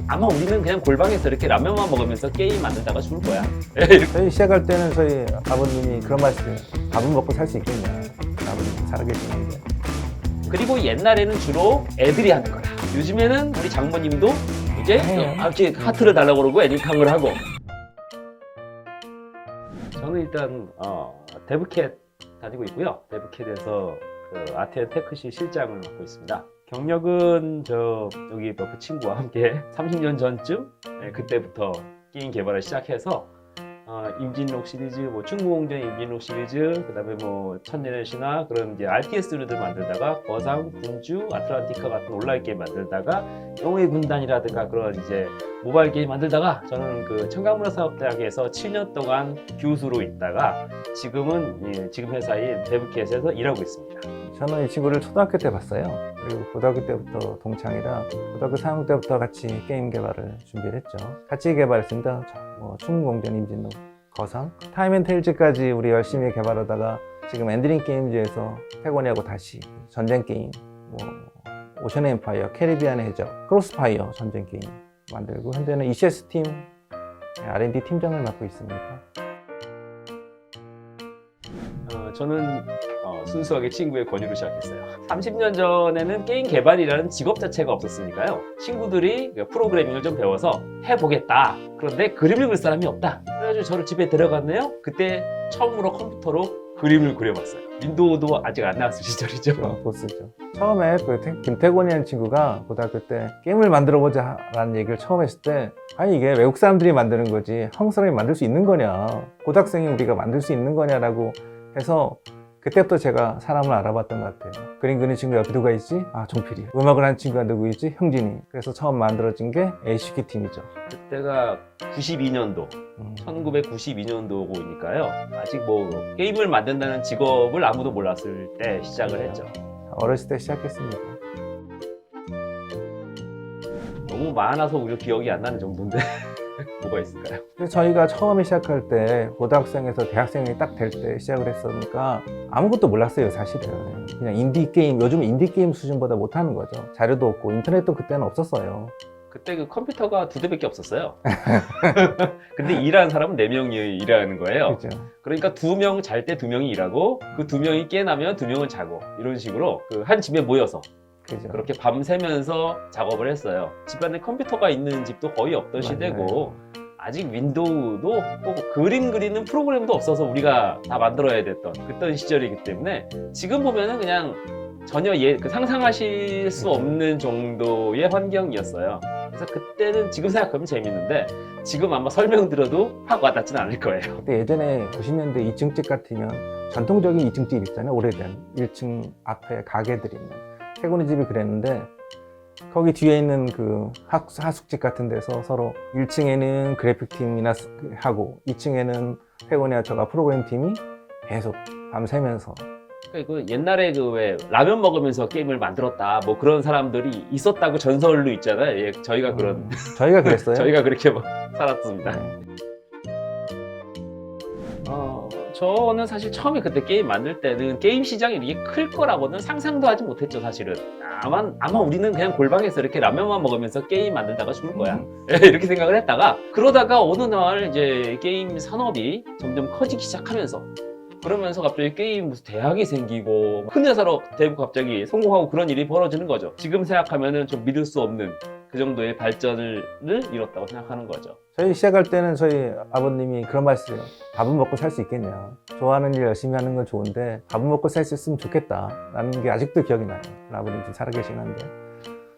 아마 우리는 그냥 골방에서 이렇게 라면만 먹으면서 게임 만들다가 죽을 거야. 저희 시작할 때는 저희 아버님이 그런 말씀을 밥은 먹고 살 수 있겠냐. 아버님 살아계시는데. 그리고 옛날에는 주로 애들이 하는 거다. 요즘에는 우리 장모님도 이제 이렇게 하트를 달라고 그러고 애니팡을 하고. 저는 일단 데브캣 다니고 있고요. 데브캣에서 그 아트앤테크시 실장을 맡고 있습니다. 경력은 여기 그 친구와 함께 30년 전쯤 그때부터 게임 개발을 시작해서 임진록 시리즈, 충무공전 임진록 시리즈, 그다음에 천년의 신화 그런 이제 RTS를 만들다가 거상, 군주, 아틀란티카 같은 온라인 게임 만들다가 영웅의 군단이라든가 그런 이제 모바일 게임 만들다가 저는 그 청강문화사업대학에서 7년 동안 교수로 있다가 지금 회사인 데브캣에서 일하고 있습니다. 저는 이 친구를 초등학교 때 봤어요. 그리고 고등학교 때부터 동창이라 고등학교 4학년 때부터 같이 게임 개발을 준비를 했죠. 같이 개발했습니다. 충무공전, 임진록, 거상, 타임앤테일즈까지 우리 열심히 개발하다가 지금 엔드링 게임즈에서 패거니하고 다시 전쟁 게임, 오션 엠파이어, 캐리비안의 해적, 크로스파이어 전쟁 게임 만들고 현재는 ECS 팀 R&D 팀장을 맡고 있습니다. 저는 순수하게 친구의 권유로 시작했어요. 30년 전에는 게임 개발이라는 직업 자체가 없었으니까요. 친구들이 프로그래밍을 좀 배워서 해보겠다. 그런데 그림을 그릴 사람이 없다. 그래가지고 저를 집에 데려갔네요. 그때 처음으로 컴퓨터로 그림을 그려봤어요. 윈도우도 아직 안 나왔을 시절이죠. 보스죠. 처음에 김태곤이라는 친구가 고등학교 때 게임을 만들어보자 라는 얘기를 처음 했을 때 아니 이게 외국 사람들이 만드는 거지 한국 사람이 만들 수 있는 거냐, 고등학생이 우리가 만들 수 있는 거냐라고 해서 그때부터 제가 사람을 알아봤던 것 같아요. 그림 그리는 친구가 옆에 누가 있지? 종필이. 음악을 하는 친구가 누구 있지? 형진이. 그래서 처음 만들어진 게 ACQ 팀이죠. 그때가 92년도 1992년도고니까요 아직 게임을 만든다는 직업을 아무도 몰랐을 때 시작을 했죠. 어렸을 때 시작했습니다. 너무 많아서 오히려 기억이 안 나는 정도인데 뭐가 있을까요? 저희가 처음에 시작할 때 고등학생에서 대학생이 딱 될 때 시작을 했으니까 아무것도 몰랐어요. 사실은 그냥 인디게임, 요즘 인디게임 수준보다 못하는 거죠. 자료도 없고 인터넷도 그때는 없었어요. 그때 그 컴퓨터가 2대밖에 없었어요. 근데 일하는 사람은 4명이 일하는 거예요. 그렇죠. 그러니까 2명 잘 때 2명이 일하고 그 2명이 깨나면 2명은 자고 이런 식으로 한 집에 모여서 그죠. 그렇게 밤새면서 작업을 했어요. 집안에 컴퓨터가 있는 집도 거의 없던 시대고 아직 윈도우도 없고 그림 그리는 프로그램도 없어서 우리가 다 만들어야 됐던 그떤 시절이기 때문에 지금 보면은 그냥 전혀 상상하실 수 없는 정도의 환경이었어요. 그래서 그때는 지금 생각하면 재밌는데 지금 아마 설명 들어도 확 와닿진 않을 거예요. 그때 예전에 90년대 2층 집 같으면 전통적인 2층 집 있잖아요. 오래된 1층 앞에 가게들이 있는 태곤이 집이 그랬는데 거기 뒤에 있는 그 하숙집 같은 데서 서로 1층에는 그래픽 팀이나 하고 2층에는 태곤이와 저가 프로그램 팀이 계속 밤새면서 그 옛날에 왜 라면 먹으면서 게임을 만들었다 그런 사람들이 있었다고 전설로 있잖아요. 저희가 저희가 그랬어요. 저희가 그렇게 살았습니다. 저는 사실 처음에 그때 게임 만들 때는 게임 시장이 이렇게 클 거라고는 상상도 하지 못했죠. 사실은 아마 우리는 그냥 골방에서 이렇게 라면만 먹으면서 게임 만들다가 죽을 거야. 이렇게 생각을 했다가 그러다가 어느 날 이제 게임 산업이 점점 커지기 시작하면서 그러면서 갑자기 게임 무슨 대학이 생기고 큰 회사로 되고 갑자기 성공하고 그런 일이 벌어지는 거죠. 지금 생각하면은 좀 믿을 수 없는 그 정도의 발전을 이뤘다고 생각하는 거죠. 저희 시작할 때는 저희 아버님이 그런 말씀이에요. 밥은 먹고 살 수 있겠냐. 좋아하는 일 열심히 하는 건 좋은데 밥은 먹고 살 수 있으면 좋겠다 라는 게 아직도 기억이 나요. 아버님 지금 살아계신 한데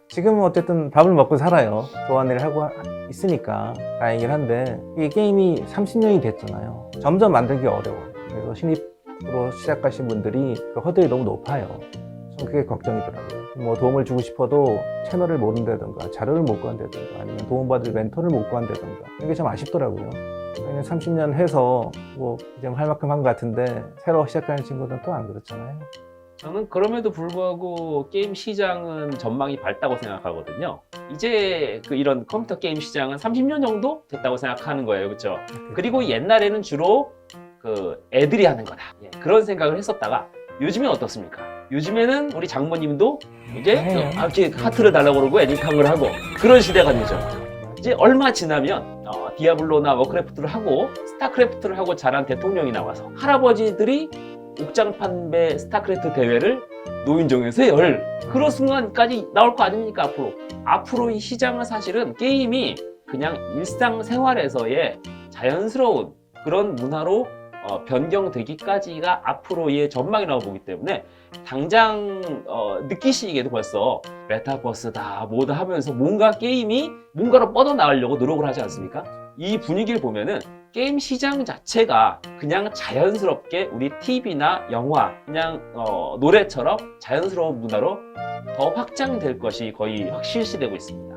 지금은 어쨌든 밥을 먹고 살아요. 좋아하는 일을 하고 있으니까 다행이긴 한데 이 게임이 30년이 됐잖아요. 점점 만들기 어려워요. 그래서 신입으로 시작하신 분들이 그 허들이 너무 높아요. 좀 그게 걱정이더라고요. 도움을 주고 싶어도 채널을 모른다든가 자료를 못 구한다든가 아니면 도움받을 멘토를 못 구한다든가 이게 참 아쉽더라고요. 30년 해서 이제 할 만큼 한 것 같은데 새로 시작하는 친구들은 또 안 그렇잖아요. 저는 그럼에도 불구하고 게임 시장은 전망이 밝다고 생각하거든요. 이제 이런 컴퓨터 게임 시장은 30년 정도 됐다고 생각하는 거예요. 그렇죠? 그리고 옛날에는 주로 애들이 하는 거다. 그런 생각을 했었다가 요즘엔 어떻습니까? 요즘에는 우리 장모님도 이제 네. 이렇게 하트를 달라고 그러고 애니팡을 하고 그런 시대가 되죠. 이제 얼마 지나면 디아블로나 워크래프트를 하고 스타크래프트를 하고 자란 대통령이 나와서 할아버지들이 옥장판배 스타크래프트 대회를 노인정에서 열 그런 순간까지 나올 거 아닙니까 앞으로 이 시장은 사실은 게임이 그냥 일상생활에서의 자연스러운 그런 문화로 변경되기까지가 앞으로의 전망이라고 보기 때문에 당장 느끼시기에도 벌써 메타버스다 뭐다 하면서 뭔가 게임이 뭔가로 뻗어나가려고 노력을 하지 않습니까? 이 분위기를 보면은 게임 시장 자체가 그냥 자연스럽게 우리 TV나 영화, 그냥 노래처럼 자연스러운 문화로 더 확장될 것이 거의 확실시되고 있습니다.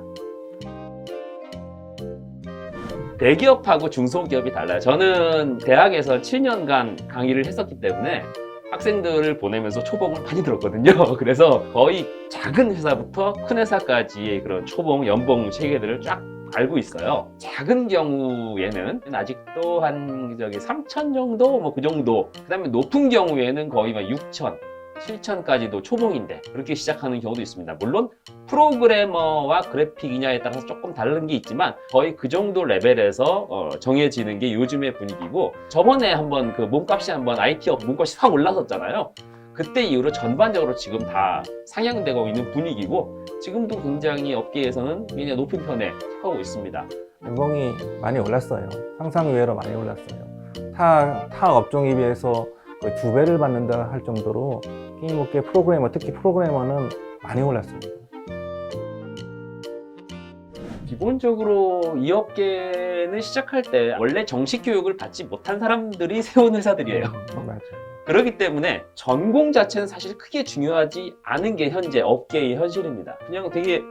대기업하고 중소기업이 달라요. 저는 대학에서 7년간 강의를 했었기 때문에 학생들을 보내면서 초봉을 많이 들었거든요. 그래서 거의 작은 회사부터 큰 회사까지의 그런 초봉, 연봉 체계들을 쫙 알고 있어요. 작은 경우에는 아직도 한 3천 정도, 뭐 그 정도. 그 다음에 높은 경우에는 거의 막 6천, 7천까지도 초봉인데 그렇게 시작하는 경우도 있습니다. 물론 프로그래머와 그래픽이냐에 따라서 조금 다른 게 있지만 거의 그 정도 레벨에서 정해지는 게 요즘의 분위기고 저번에 한번 그 몸값이 한번 IT업 몸값이 확 올랐었잖아요. 그때 이후로 전반적으로 지금 다 상향되고 있는 분위기고 지금도 굉장히 업계에서는 굉장히 높은 편에 속하고 있습니다. 연봉이 많이 올랐어요. 상상 외로 많이 올랐어요. 타 업종에 비해서 거의 2배를 받는다 할 정도로 게임업계 프로그래머, 특히 프로그래머는 많이 올랐습니다. 기본적으로 이 업계는 시작할 때 원래 정식 교육을 받지 못한 사람들이 세운 회사들이에요. 맞아요. 그렇기 때문에 전공 자체는 사실 크게 중요하지 않은 게 현재 업계의 현실입니다. 그냥 되게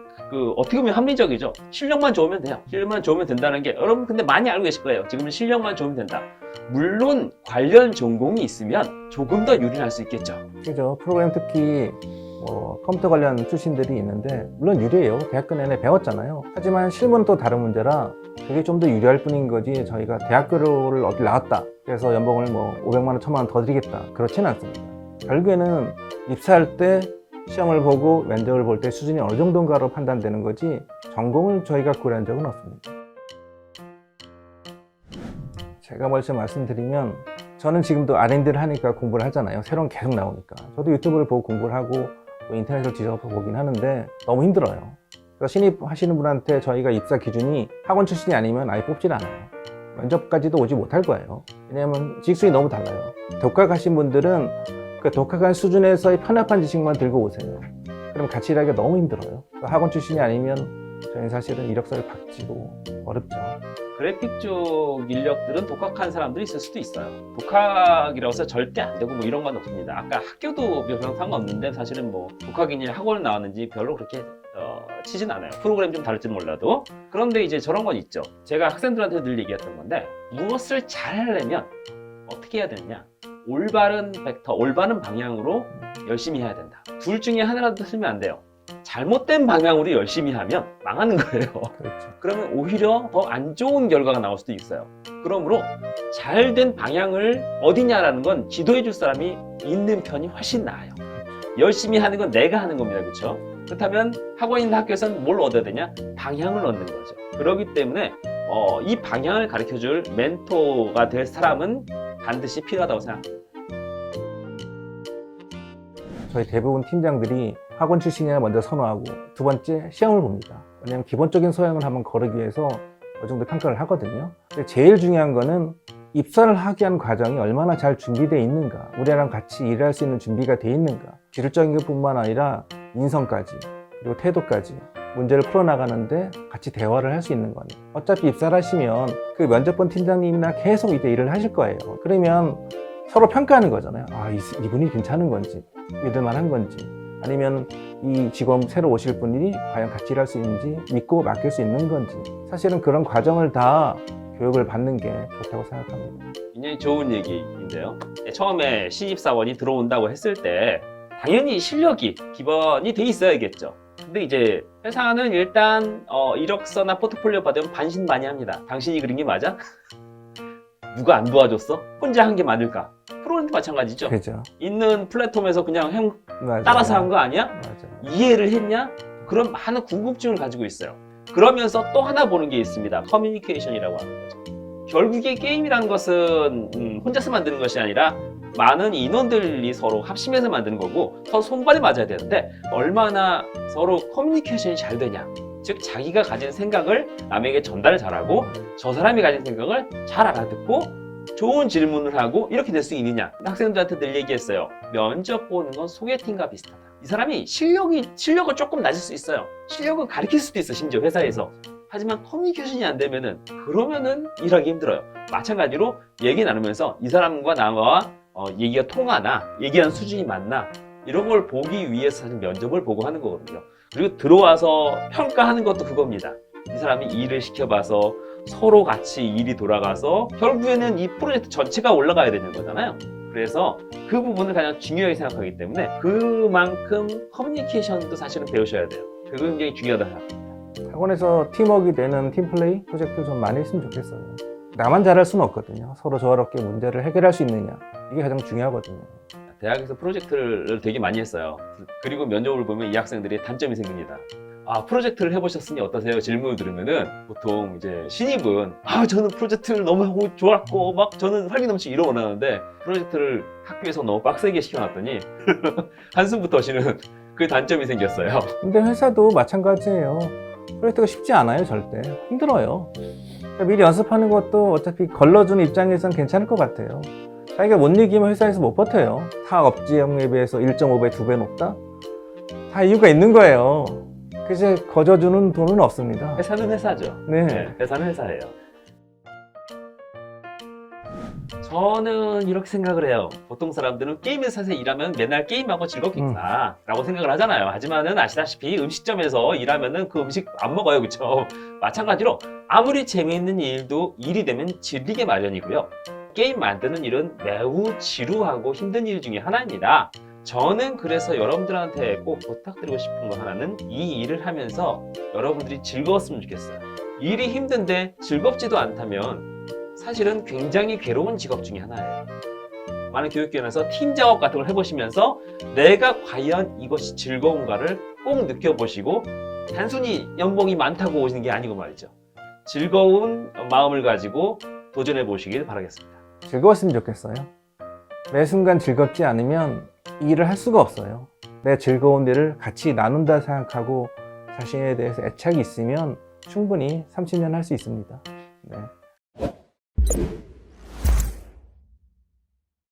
어떻게 보면 합리적이죠. 실력만 좋으면 돼요. 실력만 좋으면 된다는 게 여러분 근데 많이 알고 계실 거예요. 지금은 실력만 좋으면 된다. 물론 관련 전공이 있으면 조금 더 유리할 수 있겠죠. 그죠. 프로그램 특히 컴퓨터 관련 출신들이 있는데 물론 유리해요. 대학교 내내 배웠잖아요. 하지만 실무는 또 다른 문제라 그게 좀 더 유리할 뿐인 거지 저희가 대학교를 어디 나왔다 그래서 연봉을 500만 원, 1000만 원 더 드리겠다 그렇지는 않습니다. 결국에는 입사할 때 시험을 보고 면접을 볼 때 수준이 어느 정도인가로 판단되는 거지 전공을 저희가 고려한 적은 없습니다. 제가 먼저 말씀드리면 저는 지금도 R&D를 하니까 공부를 하잖아요. 새로운 게 계속 나오니까. 저도 유튜브를 보고 공부를 하고 또 인터넷을 뒤져보긴 하는데 너무 힘들어요. 그래서 신입하시는 분한테 저희가 입사 기준이 학원 출신이 아니면 아예 뽑질 않아요. 면접까지도 오지 못할 거예요. 왜냐하면 지식수준이 너무 달라요. 독학하신 분들은 그 독학한 수준에서의 편협한 지식만 들고 오세요. 그럼 같이 일하기가 너무 힘들어요. 학원 출신이 아니면 저희는 사실은 이력서를 박지고 어렵죠. 그래픽 쪽 인력들은 독학한 사람들이 있을 수도 있어요. 독학이라고 해서 절대 안 되고 뭐 이런 건 없습니다. 아까 학교도 별로 상관없는데 사실은 뭐 독학이니 학원을 나왔는지 별로 그렇게 치진 않아요. 프로그램 좀 다를지 몰라도. 그런데 이제 저런 건 있죠. 제가 학생들한테 늘 얘기했던 건데 무엇을 잘 하려면 어떻게 해야 되느냐. 올바른 벡터, 올바른 방향으로 열심히 해야 된다. 둘 중에 하나라도 틀리면 안 돼요. 잘못된 방향으로 열심히 하면 망하는 거예요. 그렇죠. 그러면 오히려 더 안 좋은 결과가 나올 수도 있어요. 그러므로 잘된 방향을 어디냐라는 건 지도해 줄 사람이 있는 편이 훨씬 나아요. 열심히 하는 건 내가 하는 겁니다. 그렇죠? 그렇다면 학원이나 학교에서는 뭘 얻어야 되냐? 방향을 얻는 거죠. 그렇기 때문에 이 방향을 가르쳐 줄 멘토가 될 사람은 반드시 필요하다고 생각합니다. 저희 대부분 팀장들이 학원 출신이라 먼저 선호하고 두 번째 시험을 봅니다. 왜냐하면 기본적인 소양을 한번 거르기 위해서 어느 정도 평가를 하거든요. 근데 제일 중요한 거는 입사를 하기 위한 과정이 얼마나 잘 준비되어 있는가, 우리랑 같이 일할 수 있는 준비가 되어 있는가, 기술적인 것뿐만 아니라 인성까지 그리고 태도까지 문제를 풀어나가는데 같이 대화를 할 수 있는 거예요. 어차피 입사를 하시면 그 면접 본 팀장님이나 계속 이제 일을 하실 거예요. 그러면 서로 평가하는 거잖아요. 아, 이분이 괜찮은 건지, 믿을만한 건지, 아니면 이 직원 새로 오실 분이 과연 같이 일할 수 있는지, 믿고 맡길 수 있는 건지. 사실은 그런 과정을 다 교육을 받는 게 좋다고 생각합니다. 굉장히 좋은 얘기인데요. 처음에 신입사원이 들어온다고 했을 때 당연히 실력이 기본이 돼 있어야겠죠. 근데 이제 회사는 일단 이력서나 포트폴리오 받으면 반신반의합니다. 당신이 그린 게 맞아? 누가 안 도와줬어? 혼자 한 게 맞을까? 프로그램도 마찬가지죠. 그죠. 있는 플랫폼에서 그냥 맞아요. 따라서 한 거 아니야? 맞아요. 이해를 했냐? 그런 많은 궁금증을 가지고 있어요. 그러면서 또 하나 보는 게 있습니다. 커뮤니케이션이라고 하는 거죠. 결국에 게임이라는 것은 혼자서 만드는 것이 아니라 많은 인원들이 서로 합심해서 만드는 거고 서로 손발이 맞아야 되는데 얼마나 서로 커뮤니케이션이 잘 되냐. 즉 자기가 가진 생각을 남에게 전달을 잘하고 저 사람이 가진 생각을 잘 알아듣고 좋은 질문을 하고 이렇게 될 수 있느냐. 학생들한테 늘 얘기했어요. 면접 보는 건 소개팅과 비슷하다. 이 사람이 실력은 조금 낮을 수 있어요. 실력은 가르칠 수도 있어, 심지어 회사에서. 하지만 커뮤니케이션이 안 되면은 그러면은 일하기 힘들어요. 마찬가지로 얘기 나누면서 이 사람과 나와 얘기가 통하나, 얘기하는 수준이 맞나 이런 걸 보기 위해서 사실 면접을 보고 하는 거거든요. 그리고 들어와서 평가하는 것도 그겁니다. 이 사람이 일을 시켜봐서 서로 같이 일이 돌아가서 결국에는 이 프로젝트 전체가 올라가야 되는 거잖아요. 그래서 그 부분을 가장 중요하게 생각하기 때문에 그만큼 커뮤니케이션도 사실은 배우셔야 돼요. 그게 굉장히 중요하다 생각합니다. 학원에서 팀워크가 되는 팀플레이 프로젝트 좀 많이 했으면 좋겠어요. 나만 잘할 수는 없거든요. 서로 조화롭게 문제를 해결할 수 있느냐. 이게 가장 중요하거든요. 대학에서 프로젝트를 되게 많이 했어요. 그리고 면접을 보면 이 학생들이 단점이 생깁니다. 아, 프로젝트를 해보셨으니 어떠세요? 질문을 들으면은 보통 이제 신입은 저는 프로젝트를 너무 하고 좋았고 막 저는 활기 넘치고 이러고 나는데 프로젝트를 학교에서 너무 빡세게 시켜놨더니 한숨부터 쉬는 그 단점이 생겼어요. 근데 회사도 마찬가지예요. 프로젝트가 쉽지 않아요, 절대. 힘들어요. 그러니까 미리 연습하는 것도 어차피 걸러주는 입장에선 괜찮을 것 같아요. 자기가 못 이기면 회사에서 못 버텨요. 타 업지형에 비해서 1.5배, 2배 높다? 다 이유가 있는 거예요. 그래서 거저주는 돈은 없습니다. 회사는 회사죠. 네. 회사는 회사예요. 저는 이렇게 생각을 해요. 보통 사람들은 게임 회사에서 일하면 맨날 게임하고 즐겁겠구나 라고 생각을 하잖아요. 하지만은 아시다시피 음식점에서 일하면은 그 음식 안 먹어요. 그쵸? 마찬가지로 아무리 재미있는 일도 일이 되면 질리게 마련이고요. 게임 만드는 일은 매우 지루하고 힘든 일 중에 하나입니다. 저는 그래서 여러분들한테 꼭 부탁드리고 싶은 거 하나는 이 일을 하면서 여러분들이 즐거웠으면 좋겠어요. 일이 힘든데 즐겁지도 않다면 사실은 굉장히 괴로운 직업 중에 하나예요. 많은 교육기관에서 팀 작업 같은 걸 해보시면서 내가 과연 이것이 즐거운가를 꼭 느껴보시고 단순히 연봉이 많다고 오시는 게 아니고 말이죠. 즐거운 마음을 가지고 도전해 보시길 바라겠습니다. 즐거웠으면 좋겠어요. 매 순간 즐겁지 않으면 이 일을 할 수가 없어요. 내 즐거운 일을 같이 나눈다 생각하고 자신에 대해서 애착이 있으면 충분히 30년 할 수 있습니다. 네.